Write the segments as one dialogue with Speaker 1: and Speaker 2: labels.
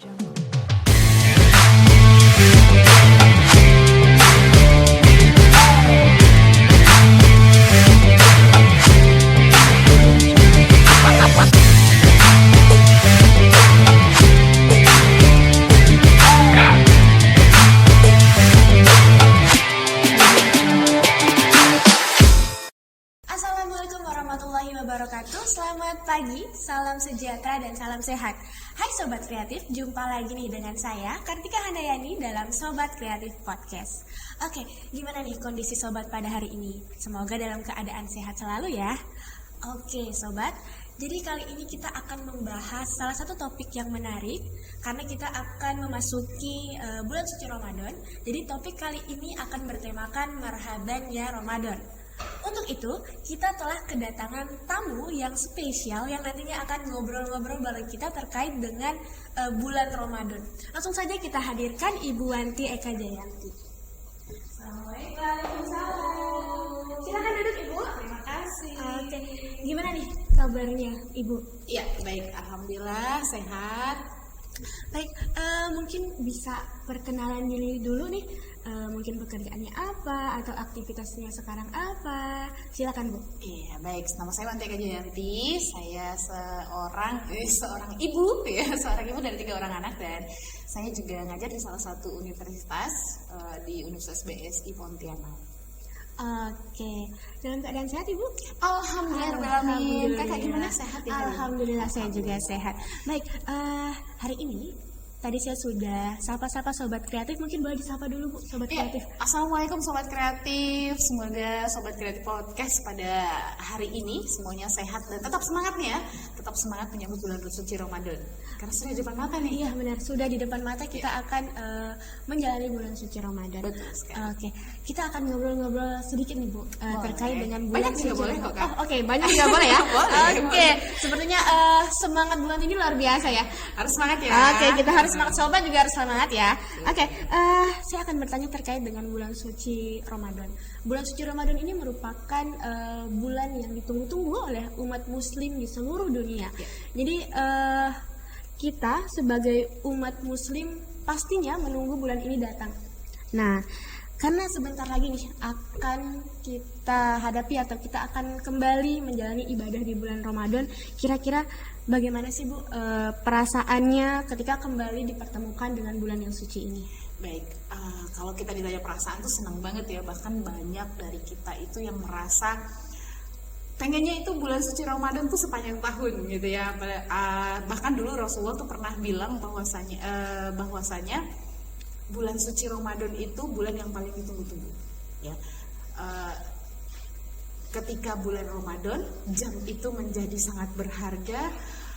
Speaker 1: Assalamualaikum warahmatullahi wabarakatuh. Selamat pagi, salam sejahtera dan salam sehat. Hai Sobat Kreatif, jumpa lagi nih dengan saya Kartika Handayani dalam Sobat Kreatif Podcast. Oke, gimana nih kondisi Sobat pada hari ini? Semoga dalam keadaan sehat selalu ya. Oke Sobat, jadi kali ini kita akan membahas salah satu topik yang menarik karena kita akan memasuki bulan suci Ramadan. Jadi topik kali ini akan bertemakan Marhaban ya Ramadan. Untuk itu, kita telah kedatangan tamu yang spesial yang nantinya akan ngobrol-ngobrol bareng kita terkait dengan bulan Ramadan. Langsung saja kita hadirkan Ibu Wanti Eka Jayanti. Assalamualaikum. Silakan duduk Ibu.
Speaker 2: Terima kasih.
Speaker 1: Oke, gimana nih kabarnya Ibu?
Speaker 2: Ya, baik. Alhamdulillah sehat.
Speaker 1: Baik, mungkin bisa perkenalan diri dulu nih. Mungkin pekerjaannya apa atau aktivitasnya sekarang apa? Silakan Bu.
Speaker 2: Iya, baik. Nama saya Wanti Eka Jayanti. Saya seorang ibu, ya, seorang ibu dari 3 orang anak, dan saya juga ngajar di salah satu universitas di Universitas BSI Pontianak.
Speaker 1: Oke, dalam keadaan sehat Ibu?
Speaker 2: Alhamdulillah. Kakak gimana, sehat ya?
Speaker 1: Alhamdulillah saya juga sehat. Baik, hari ini tadi saya sudah sapa-sapa Sobat Kreatif, mungkin boleh disapa dulu Bu, Sobat Kreatif.
Speaker 2: Assalamualaikum Sobat Kreatif. Semoga Sobat Kreatif Podcast pada hari ini semuanya sehat dan tetap semangat nih ya. Tetap semangat menyambut bulan suci Ramadan. Karena sudah di depan mata nih.
Speaker 1: Iya benar, sudah di depan mata kita akan menjalani bulan suci Ramadan.
Speaker 2: Betul sekali.
Speaker 1: Oke, kita akan ngobrol-ngobrol sedikit nih Bu, terkait dengan bulan
Speaker 2: banyak juga
Speaker 1: suci
Speaker 2: boleh kok, Kak.
Speaker 1: Oke, banyak juga boleh ya.
Speaker 2: Boleh.
Speaker 1: Oke, sepertinya semangat bulan ini luar biasa ya.
Speaker 2: Harus semangat ya.
Speaker 1: Oke, kita harus semangat, Sobat juga harus semangat ya. Oke, saya akan bertanya terkait dengan bulan suci Ramadan. Bulan suci Ramadan ini merupakan bulan yang ditunggu-tunggu oleh umat Muslim di seluruh dunia. Jadi kita sebagai umat Muslim pastinya menunggu bulan ini datang. Nah, karena sebentar lagi nih akan kita hadapi atau kita akan kembali menjalani ibadah di bulan Ramadan. Kira-kira bagaimana sih Bu perasaannya ketika kembali dipertemukan dengan bulan yang suci ini?
Speaker 2: Baik, kalau kita ditanya perasaan tuh senang banget ya. Bahkan banyak dari kita itu yang merasa pengennya itu bulan suci Ramadan tuh sepanjang tahun gitu ya. Bahkan dulu Rasulullah tuh pernah bilang bahwasanya bulan suci Ramadan itu bulan yang paling ditunggu-tunggu ya. Ketika bulan Ramadan, jam itu menjadi sangat berharga.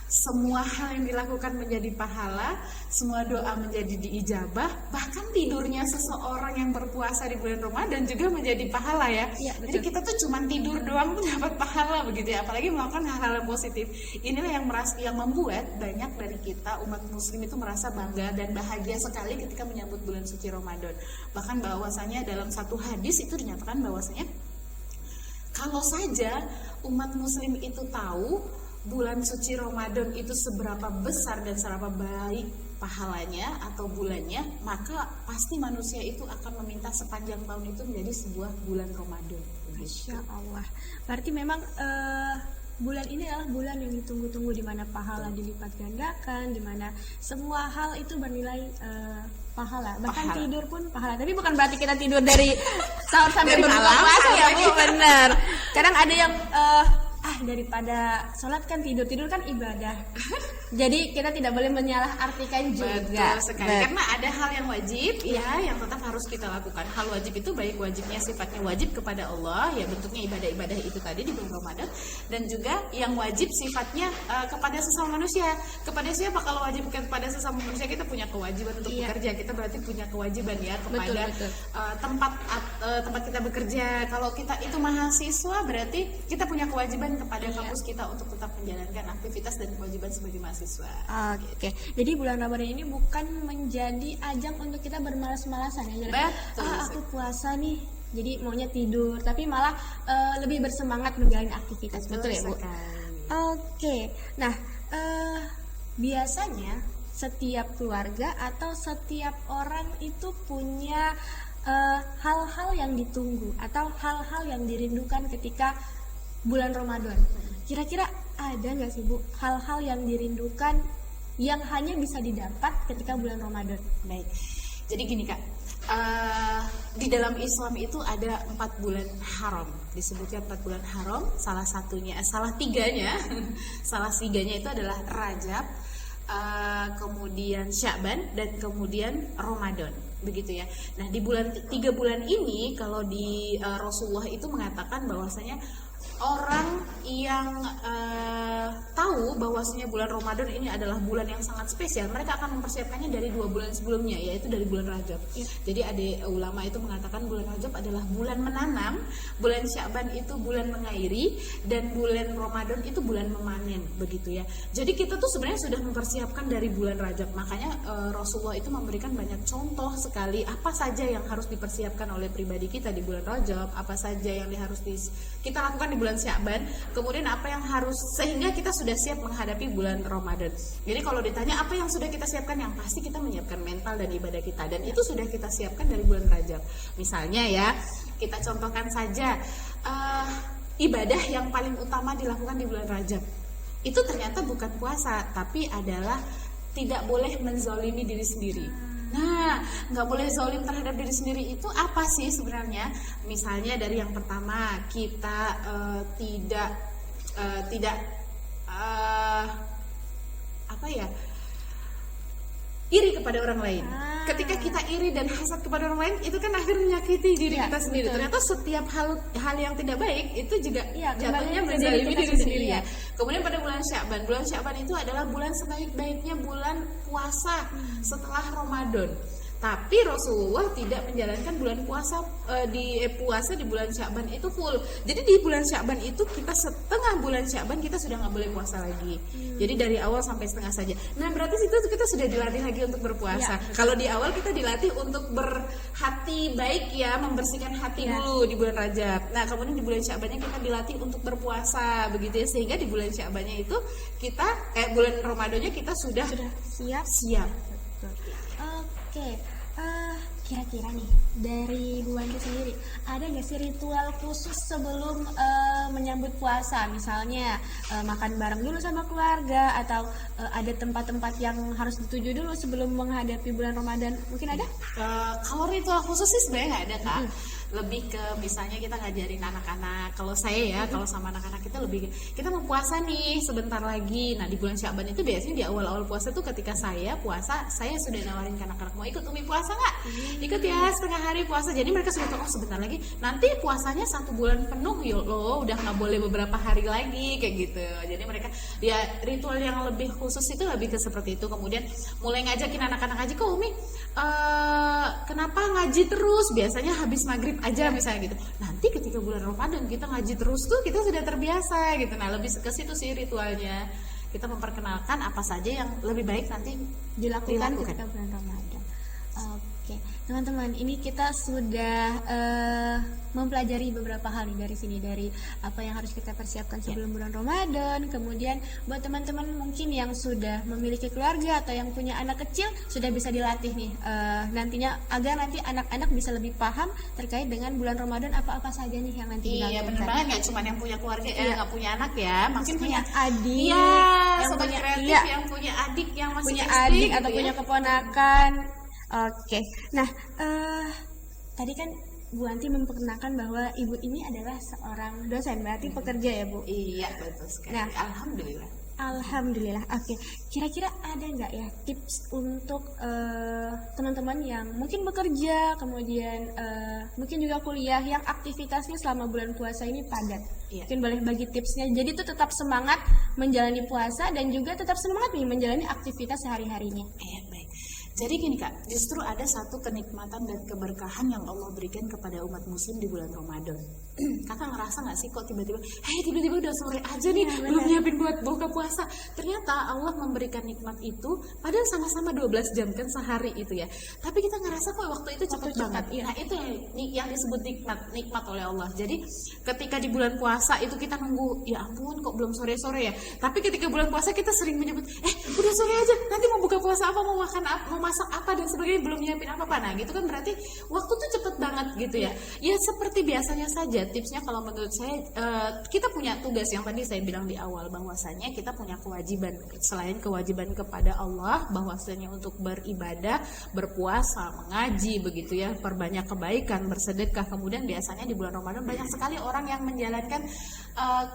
Speaker 2: Semua hal yang dilakukan menjadi pahala, semua doa menjadi diijabah, bahkan tidurnya seseorang yang berpuasa di bulan Ramadan juga menjadi pahala ya. Jadi kita tuh cuma tidur doang pun dapat pahala begitu ya, apalagi melakukan hal-hal yang positif. Inilah yang membuat banyak dari kita umat Muslim itu merasa bangga dan bahagia sekali ketika menyambut bulan suci Ramadan. Bahkan bahwasanya dalam satu hadis itu dinyatakan bahwasanya kalau saja umat Muslim itu tahu bulan suci Ramadan itu seberapa besar dan seberapa baik pahalanya atau bulannya, maka pasti manusia itu akan meminta sepanjang tahun itu menjadi sebuah bulan Ramadan.
Speaker 1: Masya Allah. Berarti memang bulan ini adalah bulan yang ditunggu-tunggu, di mana pahala dilipat gandakan, di mana semua hal itu bernilai pahala. Bahkan tidur pun pahala. Tapi bukan berarti kita tidur dari sahur sampai berbuka puasa ya Bu, benar. Kadang ada yang daripada sholat kan tidur kan ibadah. Jadi kita tidak boleh menyalahartikan juga.
Speaker 2: Betul sekali. Karena ada hal yang wajib ya yang tetap harus kita lakukan. Hal wajib itu baik wajibnya sifatnya wajib kepada Allah ya, bentuknya ibadah-ibadah itu tadi di bulan Ramadan, dan juga yang wajib sifatnya kepada sesama manusia. Kepada siapa? Kalau wajib kepada sesama manusia, kita punya kewajiban untuk bekerja. Kita berarti punya kewajiban ya kepada tempat kita bekerja. Kalau kita itu mahasiswa, berarti kita punya kewajiban kepada kampus kita untuk tetap menjalankan aktivitas dan kewajiban sebagai mahasiswa.
Speaker 1: Oke. Jadi bulan Ramadan ini bukan menjadi ajang untuk kita bermalas-malasan ya.
Speaker 2: Betul.
Speaker 1: Aku puasa nih, jadi maunya tidur, tapi malah lebih bersemangat menjalani aktivitas. Betul ya Bu? Oke. Nah, biasanya setiap keluarga atau setiap orang itu punya hal-hal yang ditunggu atau hal-hal yang dirindukan ketika bulan Ramadan. Kira-kira ada nggak sih Bu hal-hal yang dirindukan yang hanya bisa didapat ketika bulan Ramadan?
Speaker 2: Baik, jadi gini Kak, di dalam Islam itu ada 4 bulan haram, disebutnya 4 bulan haram. Salah tiganya itu adalah Rajab, kemudian Sya'ban, dan kemudian Ramadan, begitu ya. Nah, di 3 bulan ini kalau di Rasulullah itu mengatakan bahwasanya orang yang tahu bahwasanya bulan Ramadan ini adalah bulan yang sangat spesial, mereka akan mempersiapkannya dari 2 bulan sebelumnya, yaitu dari bulan Rajab. Jadi ada ulama itu mengatakan bulan Rajab adalah bulan menanam, bulan Sya'ban itu bulan mengairi, dan bulan Ramadan itu bulan memanen, begitu ya. Jadi kita tuh sebenarnya sudah mempersiapkan dari bulan Rajab. Makanya Rasulullah itu memberikan banyak contoh sekali apa saja yang harus dipersiapkan oleh pribadi kita di bulan Rajab, apa saja yang harus kita lakukan di bulan Sya'ban, kemudian apa yang harus, sehingga kita sudah siap menghadapi bulan Ramadan. Jadi kalau ditanya apa yang sudah kita siapkan, yang pasti kita menyiapkan mental dan ibadah kita, dan itu sudah kita siapkan dari bulan Rajab. Misalnya ya, kita contohkan saja ibadah yang paling utama dilakukan di bulan Rajab itu ternyata bukan puasa, tapi adalah tidak boleh menzalimi diri sendiri. Nah, nggak boleh zalim terhadap diri sendiri itu apa sih sebenarnya? Misalnya dari yang pertama, kita tidak iri kepada orang lain. Ketika kita iri dan hasad kepada orang lain, itu kan akhirnya menyakiti diri kita sendiri.
Speaker 1: Betul.
Speaker 2: Ternyata setiap hal yang tidak baik itu juga jatuhnya
Speaker 1: kembalinya ke
Speaker 2: menzalimi
Speaker 1: diri
Speaker 2: diri
Speaker 1: kita
Speaker 2: sendiri ya.
Speaker 1: sendiri.
Speaker 2: Kemudian pada bulan Sya'ban itu adalah bulan sebaik-baiknya bulan puasa setelah Ramadan. Tapi Rasulullah tidak menjalankan bulan puasa di bulan Sya'ban itu full. Jadi di bulan Sya'ban itu kita setengah bulan Sya'ban kita sudah nggak boleh puasa lagi. Jadi dari awal sampai setengah saja. Nah, berarti itu kita sudah dilatih lagi untuk berpuasa. Kalau di awal kita dilatih untuk berhati baik ya, membersihkan hati dulu di bulan Rajab. Nah, kemudian di bulan Sya'bannya kita dilatih untuk berpuasa, begitu ya, sehingga di bulan Sya'bannya itu kita bulan Ramadannya kita sudah siap.
Speaker 1: Oke, kira-kira nih dari Bu Wanti sendiri ada nggak sih ritual khusus sebelum menyambut puasa? Misalnya makan bareng dulu sama keluarga, atau ada tempat-tempat yang harus dituju dulu sebelum menghadapi bulan Ramadan? Mungkin ada?
Speaker 2: Kalau ritual khusus sih sebenarnya nggak ada Kak. Lebih ke misalnya kita ngajarin anak-anak. Kalau saya ya, kalau sama anak-anak kita lebih kita mau puasa nih sebentar lagi. Nah, di bulan Sya'ban itu biasanya di awal-awal puasa tuh ketika saya puasa, saya sudah nawarin ke anak-anak, mau ikut Umi puasa nggak? Ikut ya, setengah hari puasa. Jadi mereka sudah tahu, oh sebentar lagi nanti puasanya 1 bulan penuh loh, udah nggak boleh beberapa hari lagi kayak gitu. Jadi mereka ya ritual yang lebih khusus itu lebih ke seperti itu. Kemudian mulai ngajakin anak-anak aja, kok Umi kenapa ngaji terus? Biasanya habis maghrib aja misalnya gitu. Nanti ketika bulan Ramadan kita ngaji terus tuh kita sudah terbiasa gitu. Nah, lebih ke situ sih ritualnya. Kita memperkenalkan apa saja yang lebih baik nanti
Speaker 1: dilakukan ketika bulan Ramadan. Oke, teman-teman, ini kita sudah mempelajari beberapa hal nih dari sini, dari apa yang harus kita persiapkan sebelum bulan Ramadan. Kemudian buat teman-teman mungkin yang sudah memiliki keluarga atau yang punya anak kecil, sudah bisa dilatih nih nantinya agar nanti anak-anak bisa lebih paham terkait dengan bulan Ramadan, apa-apa saja nih yang nanti dilakukan.
Speaker 2: Iya, benar banget, nggak cuma yang punya keluarga, nggak punya anak ya, mungkin punya
Speaker 1: adik,
Speaker 2: yang punya kreatif, yang punya adik yang masih
Speaker 1: punya
Speaker 2: SD,
Speaker 1: adik
Speaker 2: gitu
Speaker 1: atau
Speaker 2: ya.
Speaker 1: punya keponakan. Oke, nah tadi kan Bu Wanti memperkenalkan bahwa Ibu ini adalah seorang dosen, berarti pekerja ya Bu?
Speaker 2: Iya, betul sekali.
Speaker 1: Nah,
Speaker 2: Alhamdulillah.
Speaker 1: Oke. Kira-kira ada nggak ya tips untuk teman-teman yang mungkin bekerja, kemudian mungkin juga kuliah, yang aktivitasnya selama bulan puasa ini padat?
Speaker 2: Iya.
Speaker 1: Mungkin boleh bagi tipsnya. Jadi itu tetap semangat menjalani puasa dan juga tetap semangat nih menjalani aktivitas sehari-harinya.
Speaker 2: Baik. Jadi gini Kak, justru ada satu kenikmatan dan keberkahan yang Allah berikan kepada umat muslim di bulan Ramadan. Kakak ngerasa nggak sih kok tiba-tiba udah sore aja nih, belum nyiapin buat buka puasa. Ternyata Allah memberikan nikmat itu padahal sama-sama 12 jam kan sehari itu ya, tapi kita ngerasa kok waktu itu cepet banget. Nah itu yang disebut nikmat oleh Allah. Jadi ketika di bulan puasa itu kita nunggu, ya ampun kok belum sore-sore ya, tapi ketika bulan puasa kita sering menyebut udah sore aja, nanti mau buka puasa apa, mau makan apa, mau masak apa dan sebagainya, belum nyiapin apa-apa. Nah gitu kan berarti waktu tuh cepet banget gitu ya. Ya seperti biasanya saja, tipsnya kalau menurut saya, kita punya tugas yang tadi saya bilang di awal, bahwasanya kita punya kewajiban selain kewajiban kepada Allah, bahwasanya untuk beribadah, berpuasa, mengaji begitu ya, perbanyak kebaikan, bersedekah. Kemudian biasanya di bulan Ramadan banyak sekali orang yang menjalankan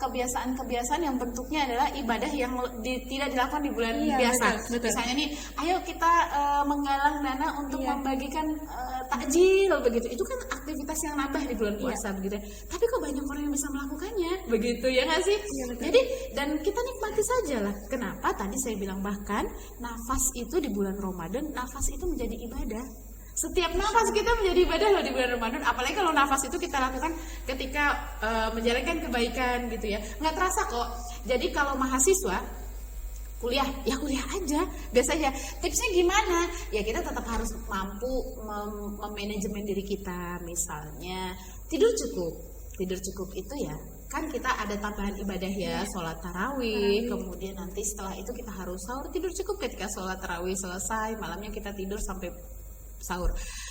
Speaker 2: kebiasaan-kebiasaan yang bentuknya adalah ibadah yang tidak dilakukan di bulan biasa. Betul. Misalnya nih, ayo kita menggalang dana untuk membagikan takjil begitu. Itu kan aktivitas yang nambah di bulan puasa begitu. Tapi kok banyak orang yang bisa melakukannya begitu ya nggak sih? Jadi dan kita nikmati saja lah. Kenapa? Tadi saya bilang bahkan nafas itu di bulan Ramadan, nafas itu menjadi ibadah. Setiap nafas kita menjadi ibadah loh di bulan Ramadan. Apalagi kalau nafas itu kita lakukan ketika menjalankan kebaikan gitu ya. Nggak terasa kok. Jadi kalau mahasiswa kuliah aja biasanya. Tipsnya gimana? Ya kita tetap harus mampu memanajemen diri kita. Misalnya tidur cukup itu ya kan kita ada tambahan ibadah ya, sholat tarawih, kemudian nanti setelah itu kita harus sahur. Tidur cukup ketika sholat tarawih selesai, malamnya kita tidur sampai sahur.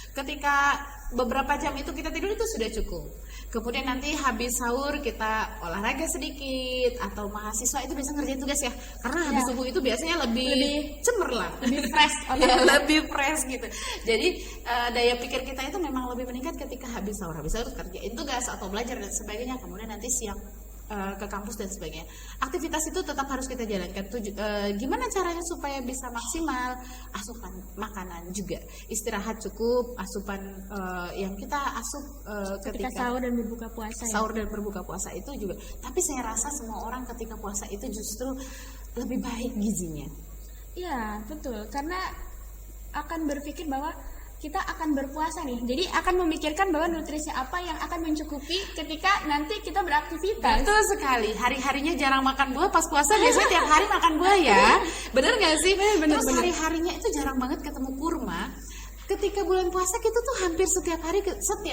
Speaker 2: Ketika beberapa jam itu kita tidur itu sudah cukup. Kemudian nanti habis sahur kita olahraga sedikit, atau mahasiswa itu biasa ngerjain tugas ya, karena habis subuh itu biasanya lebih cemerlang, lebih fresh, lebih fresh gitu. Jadi daya pikir kita itu memang lebih meningkat ketika habis sahur kerjain tugas atau belajar dan sebagainya. Kemudian nanti siang ke kampus dan sebagainya. Aktivitas itu tetap harus kita jalankan. Gimana caranya supaya bisa maksimal? Asupan makanan juga, istirahat cukup, asupan yang kita asup ketika
Speaker 1: sahur dan berbuka puasa.
Speaker 2: Sahur dan berbuka puasa itu juga. Tapi saya rasa semua orang ketika puasa itu justru lebih baik gizinya.
Speaker 1: Iya betul, karena akan berpikir bahwa kita akan berpuasa nih, jadi akan memikirkan bahwa nutrisi apa yang akan mencukupi ketika nanti kita beraktivitas.
Speaker 2: Betul sekali, hari-harinya jarang makan buah, pas puasa biasanya tiap hari makan buah ya. Bener gak sih? Bener. Terus hari-harinya itu jarang banget ketemu kurma. Ketika bulan puasa kita tuh hampir setiap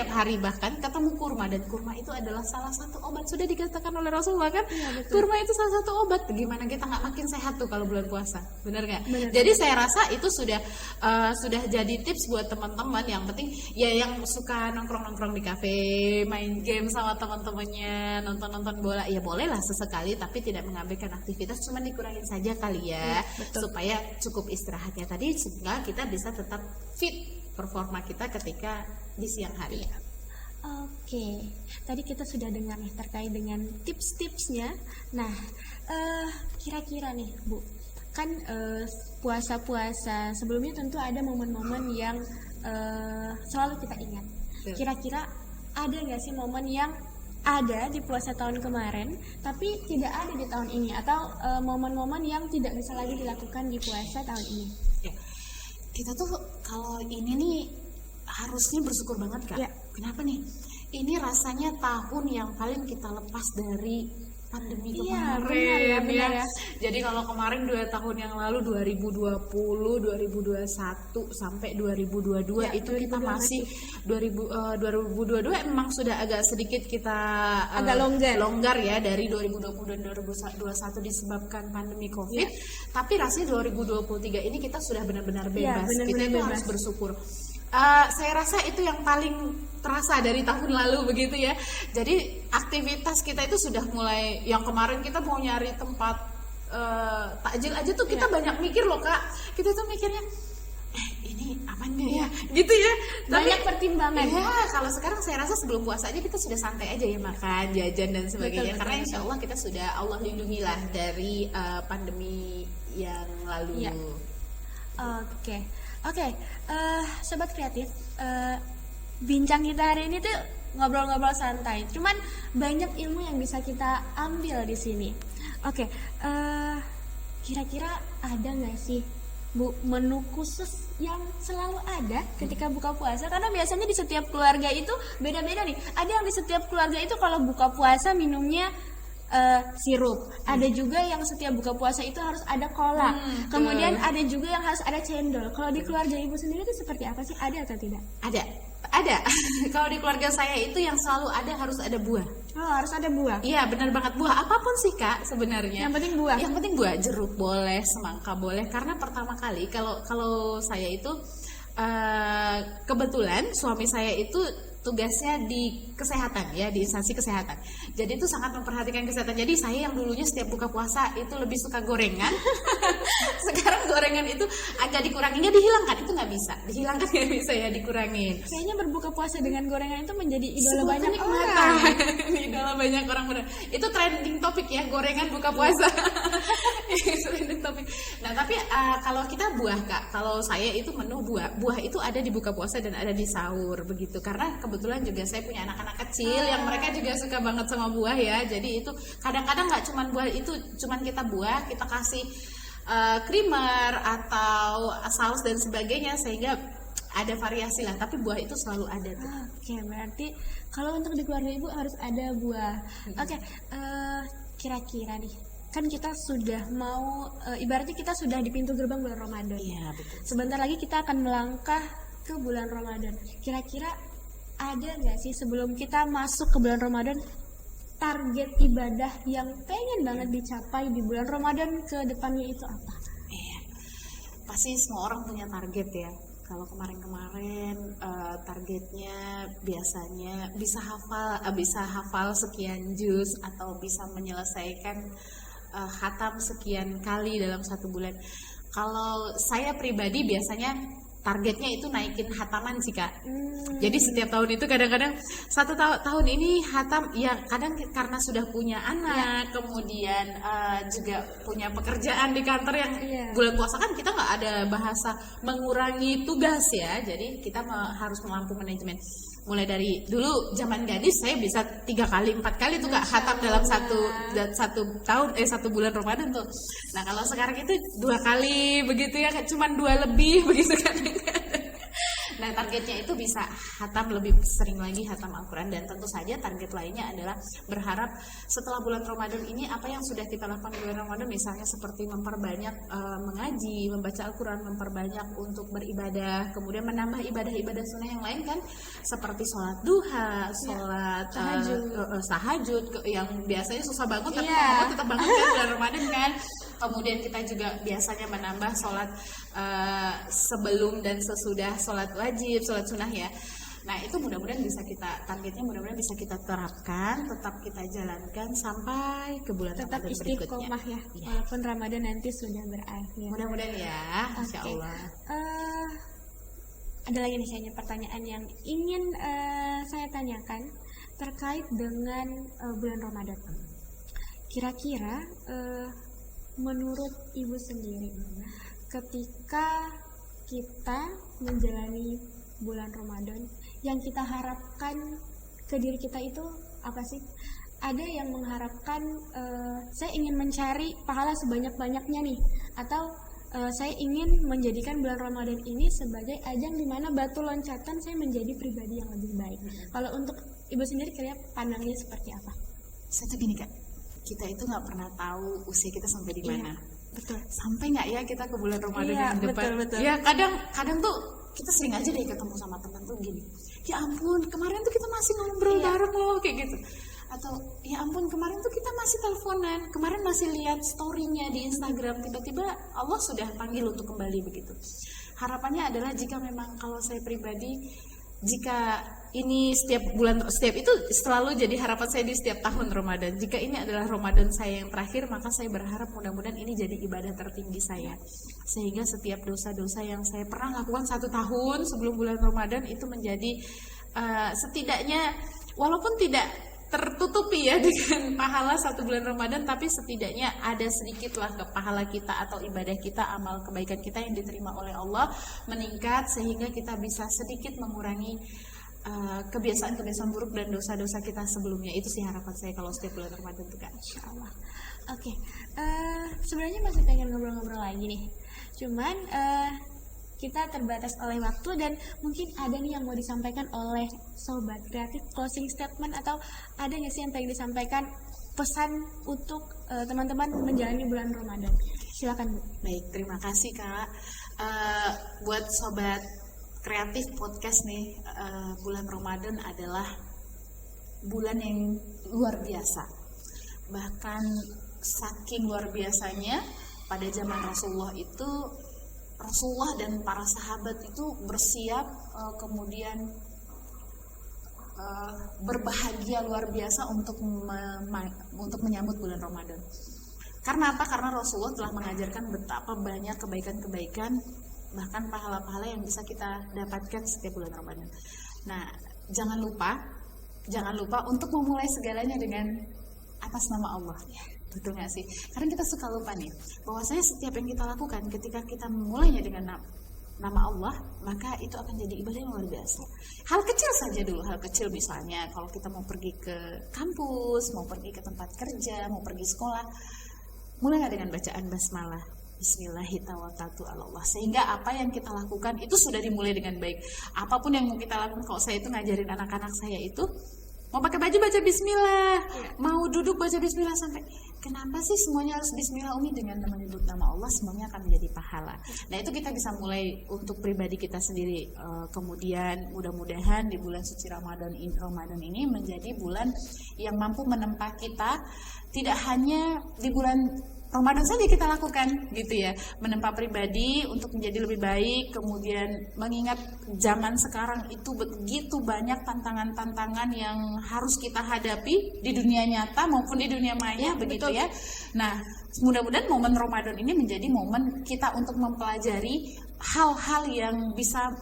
Speaker 2: hari bahkan ketemu kurma, dan kurma itu adalah salah satu obat, sudah dikatakan oleh Rasulullah kan, kurma itu salah satu obat. Gimana kita nggak makin sehat tuh kalau bulan puasa, bener nggak? Jadi saya rasa itu sudah jadi tips buat teman-teman. Yang penting ya yang suka nongkrong di kafe, main game sama teman-temannya, nonton bola, ya bolehlah sesekali, tapi tidak mengabaikan aktivitas, cuma dikurangin saja kali ya, supaya cukup istirahatnya tadi, sehingga kita bisa tetap fit performa kita ketika di siang hari.
Speaker 1: Oke, tadi kita sudah dengar nih terkait dengan tips-tipsnya. Nah, kira-kira nih Bu, kan puasa-puasa sebelumnya tentu ada momen-momen yang selalu kita ingat. Kira-kira ada nggak sih momen yang ada di puasa tahun kemarin tapi tidak ada di tahun ini, atau momen-momen yang tidak bisa lagi dilakukan di puasa tahun ini?
Speaker 2: Kita tuh kalau ini nih harusnya bersyukur banget Kak. Kenapa nih? Ini rasanya tahun yang paling kita lepas dari pandemi kemarin.
Speaker 1: Benar ya.
Speaker 2: Jadi kalau kemarin 2 tahun yang lalu 2020, 2021 sampai 2022 itu kita masih 2022 memang sudah agak sedikit kita
Speaker 1: agak
Speaker 2: longgar ya dari 2020 dan 2021 disebabkan pandemi Covid. Tapi rasanya 2023 ini kita sudah benar-benar bebas. Kita itu harus bersyukur. Saya rasa itu yang paling terasa dari tahun lalu begitu ya. Jadi aktivitas kita itu sudah mulai, yang kemarin kita mau nyari tempat takjil aja tuh kita banyak mikir loh Kak. Kita tuh mikirnya ini aman gak ya gitu ya.
Speaker 1: Banyak pertimbangan.
Speaker 2: Ya kalau sekarang saya rasa sebelum puasa aja kita sudah santai aja ya, makan, jajan dan sebagainya. Karena insya Allah kita sudah, Allah lindungilah dari pandemi yang lalu.
Speaker 1: Oke, Sobat Kreatif, bincang kita hari ini tuh ngobrol-ngobrol santai, cuman banyak ilmu yang bisa kita ambil di sini. Kira-kira ada nggak sih menu khusus yang selalu ada ketika buka puasa? Karena biasanya di setiap keluarga itu beda-beda nih. Ada yang di setiap keluarga itu kalau buka puasa minumnya sirup. Ada juga yang setiap buka puasa itu harus ada cola. Kemudian ada juga yang harus ada cendol. Kalau di keluarga ibu sendiri itu seperti apa sih? Ada atau tidak?
Speaker 2: Ada. Kalau di keluarga saya itu yang selalu ada harus ada buah.
Speaker 1: Oh, harus ada buah.
Speaker 2: Iya, benar banget, buah apapun sih Kak sebenarnya.
Speaker 1: Yang penting buah.
Speaker 2: Yang penting buah, jeruk boleh, semangka boleh. Karena pertama kali kalau saya itu kebetulan suami saya itu tugasnya di kesehatan ya, di instansi kesehatan. Jadi itu sangat memperhatikan kesehatan. Jadi saya yang dulunya setiap buka puasa itu lebih suka gorengan. Sekarang gorengan itu agak dikurangin, ya dihilangkan itu nggak bisa. Dihilangkan nggak bisa ya, dikurangin.
Speaker 1: Kayaknya berbuka puasa dengan gorengan itu menjadi idola
Speaker 2: Sebuah
Speaker 1: banyak
Speaker 2: kenikmatan.
Speaker 1: orang.
Speaker 2: Idola banyak orang benar. Itu trending topik ya, gorengan buka puasa. Trending topik. Nah tapi kalau kita buah Kak, kalau saya itu menu buah. Buah itu ada di buka puasa dan ada di sahur begitu. Karena kebetulan juga saya punya anak-anak kecil yang mereka juga suka banget sama buah ya. Jadi itu kadang-kadang nggak cuman buah itu, cuman kita buah, kita kasih creamer atau saus dan sebagainya sehingga ada variasi lah. Tapi buah itu selalu ada tuh.
Speaker 1: Oke, berarti kalau untuk di keluarga ibu harus ada buah. Oke, kira-kira nih, kan kita sudah mau ibaratnya kita sudah di pintu gerbang bulan Ramadan.
Speaker 2: Iya betul.
Speaker 1: Sebentar lagi kita akan melangkah ke bulan Ramadan. Kira-kira ada nggak sih sebelum kita masuk ke bulan Ramadan target ibadah yang pengen banget dicapai di bulan Ramadan ke depannya itu apa?
Speaker 2: Pasti semua orang punya target ya. Kalau kemarin-kemarin targetnya biasanya bisa hafal sekian juz atau bisa menyelesaikan khatam sekian kali dalam satu bulan. Kalau saya pribadi biasanya targetnya itu naikin hataman sih Kak. Jadi setiap tahun itu kadang-kadang satu tahun ini hatam ya, kadang karena sudah punya anak, kemudian juga punya pekerjaan di kantor yang bulan puasa kan kita nggak ada bahasa mengurangi tugas ya. Jadi kita harus mampu manajemen. Mulai dari dulu zaman gadis saya bisa 3 kali 4 kali tuh Kak hatam dalam satu bulan Ramadan tuh. Nah kalau sekarang itu 2 kali begitu ya, cuman 2 lebih begitu kan. Nah targetnya itu bisa hatam lebih sering lagi, hatam Al-Quran. Dan tentu saja target lainnya adalah berharap setelah bulan Ramadan ini apa yang sudah kita lakukan di bulan Ramadan, misalnya seperti memperbanyak mengaji, membaca Al-Quran, memperbanyak untuk beribadah, kemudian menambah ibadah-ibadah sunnah yang lain kan, seperti sholat duha, sholat tahajud yang biasanya susah bangun tapi mau tetap bangun kan bulan Ramadan kan. Kemudian kita juga biasanya menambah sholat sebelum dan sesudah sholat wajib, sholat sunnah ya. Nah itu mudah-mudahan bisa targetnya mudah-mudahan bisa kita terapkan, tetap kita jalankan sampai ke bulan
Speaker 1: tetap
Speaker 2: Ramadan berikutnya. Tetap
Speaker 1: istiqomah ya, walaupun Ramadan nanti sudah berakhir.
Speaker 2: Mudah-mudahan ya, insya Allah.
Speaker 1: Ada lagi nih kayaknya pertanyaan yang ingin saya tanyakan terkait dengan bulan Ramadan. Kira-kira menurut ibu sendiri, ketika kita menjalani bulan Ramadan, yang kita harapkan ke diri kita itu apa sih? Ada yang mengharapkan saya ingin mencari pahala sebanyak-banyaknya nih, atau saya ingin menjadikan bulan Ramadan ini sebagai ajang di mana batu loncatan saya menjadi pribadi yang lebih baik. Kalau untuk ibu sendiri kira-kira pandangnya seperti apa?
Speaker 2: Saya tuh gini Kak, kita itu nggak pernah tahu usia kita sampai di mana.
Speaker 1: Betul.
Speaker 2: Sampai nggak ya kita ke bulan Ramadan yang depan?
Speaker 1: Betul.
Speaker 2: Ya kadang tuh kita sering aja deh ketemu sama teman tuh gini. Ya ampun, kemarin tuh kita masih ngobrol bareng loh kayak gitu. Atau ya ampun, kemarin tuh kita masih teleponan, kemarin masih lihat story-nya di Instagram, tiba-tiba Allah sudah panggil untuk kembali begitu. Harapannya adalah jika memang kalau saya pribadi, jika ini setiap itu selalu jadi harapan saya di setiap tahun Ramadan. Jika ini adalah Ramadan saya yang terakhir, maka saya berharap mudah-mudahan ini jadi ibadah tertinggi saya. Sehingga setiap dosa-dosa yang saya pernah lakukan 1 tahun sebelum bulan Ramadan itu menjadi setidaknya walaupun tidak tertutupi ya dengan pahala 1 bulan Ramadan, tapi setidaknya ada sedikitlah ke pahala kita atau ibadah kita, amal kebaikan kita yang diterima oleh Allah meningkat sehingga kita bisa sedikit mengurangi kebiasaan-kebiasaan buruk dan dosa-dosa kita sebelumnya. Itu sih harapan saya kalau setiap bulan Ramadan tuh Kak.
Speaker 1: Insya Allah. Oke, sebenarnya masih pengen ngobrol-ngobrol lagi nih Cuman kita terbatas oleh waktu, dan mungkin ada nih yang mau disampaikan oleh Sobat Kreatif, closing statement, atau ada nggak sih yang pengen disampaikan pesan untuk teman-teman menjalani bulan Ramadan? Silakan Bu.
Speaker 2: Baik, terima kasih Kak. Buat Sobat Kreatif Podcast nih, bulan Ramadan adalah bulan yang luar biasa. Bahkan saking luar biasanya, pada zaman Rasulullah itu, Rasulullah dan para sahabat itu bersiap kemudian berbahagia luar biasa untuk menyambut bulan Ramadan. Karena apa? Karena Rasulullah telah mengajarkan betapa banyak kebaikan-kebaikan, bahkan pahala-pahala yang bisa kita dapatkan setiap bulan Ramadan. Nah, jangan lupa untuk memulai segalanya dengan atas nama Allah. Betul nggak sih? Karena kita suka lupa nih, bahwasanya setiap yang kita lakukan ketika kita memulainya dengan nama Allah, maka itu akan jadi ibadah yang luar biasa. Hal kecil saja dulu, hal kecil misalnya kalau kita mau pergi ke kampus, mau pergi ke tempat kerja, mau pergi sekolah, mulailah dengan bacaan basmalah, Bismillahirrahmanirrahim, sehingga apa yang kita lakukan itu sudah dimulai dengan baik. Apapun yang mau kita lakukan, kalau saya itu ngajarin anak-anak saya itu, mau pakai baju baca bismillah, mau duduk baca bismillah, sampai kenapa sih semuanya harus bismillah Umi? Dengan menyebut nama Allah semuanya akan menjadi pahala. Nah, itu kita bisa mulai untuk pribadi kita sendiri. Kemudian mudah-mudahan di bulan suci Ramadan ini menjadi bulan yang mampu menempa kita, tidak hanya di bulan Ramadan saja kita lakukan gitu ya, menempa pribadi untuk menjadi lebih baik. Kemudian mengingat zaman sekarang itu begitu banyak tantangan-tantangan yang harus kita hadapi di dunia nyata maupun di dunia maya, begitu ya. Nah, mudah-mudahan momen Ramadan ini menjadi momen kita untuk mempelajari hal-hal yang bisa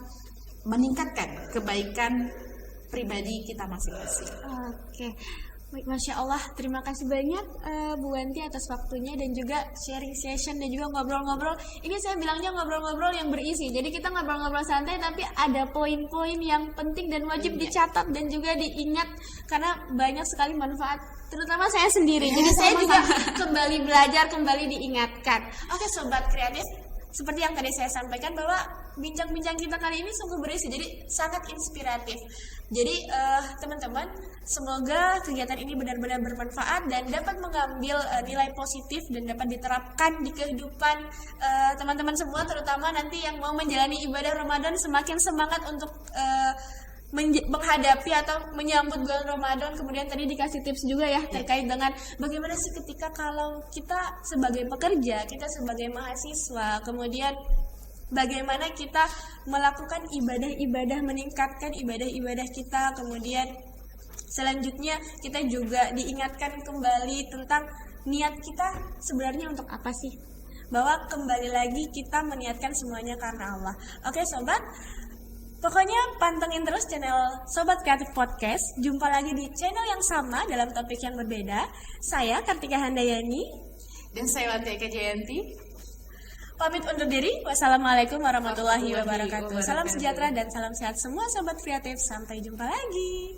Speaker 2: meningkatkan kebaikan pribadi kita masing-masing.
Speaker 1: Oke. Baik, Masya Allah, terima kasih banyak Bu Wanti atas waktunya dan juga sharing session dan juga ngobrol-ngobrol. Ini saya bilangnya ngobrol-ngobrol yang berisi. Jadi kita ngobrol-ngobrol santai tapi ada poin-poin yang penting dan wajib dicatat dan juga diingat, karena banyak sekali manfaat, terutama saya sendiri. Jadi saya juga kembali belajar, kembali diingatkan. Oke Sobat Kreatif, seperti yang tadi saya sampaikan bahwa bincang-bincang kita kali ini sungguh berisi, jadi sangat inspiratif. Jadi teman-teman, semoga kegiatan ini benar-benar bermanfaat dan dapat mengambil nilai positif dan dapat diterapkan di kehidupan teman-teman semua, terutama nanti yang mau menjalani ibadah Ramadan semakin semangat untuk menghadapi atau menyambut bulan Ramadan. Kemudian tadi dikasih tips juga ya terkait dengan bagaimana sih ketika kalau kita sebagai pekerja, kita sebagai mahasiswa, kemudian bagaimana kita melakukan ibadah-ibadah, meningkatkan ibadah-ibadah kita. Kemudian selanjutnya kita juga diingatkan kembali tentang niat kita sebenarnya untuk apa sih, bahwa kembali lagi kita meniatkan semuanya karena Allah. Oke Sobat, pokoknya pantengin terus channel Sobat Kreatif Podcast. Jumpa lagi di channel yang sama dalam topik yang berbeda. Saya Kartika Handayani
Speaker 2: dan saya Wanti Eka Jayanti.
Speaker 1: Pamit undur diri. Wassalamualaikum warahmatullahi wabarakatuh. Salam sejahtera dan salam sehat semua Sobat Kreatif. Sampai jumpa lagi.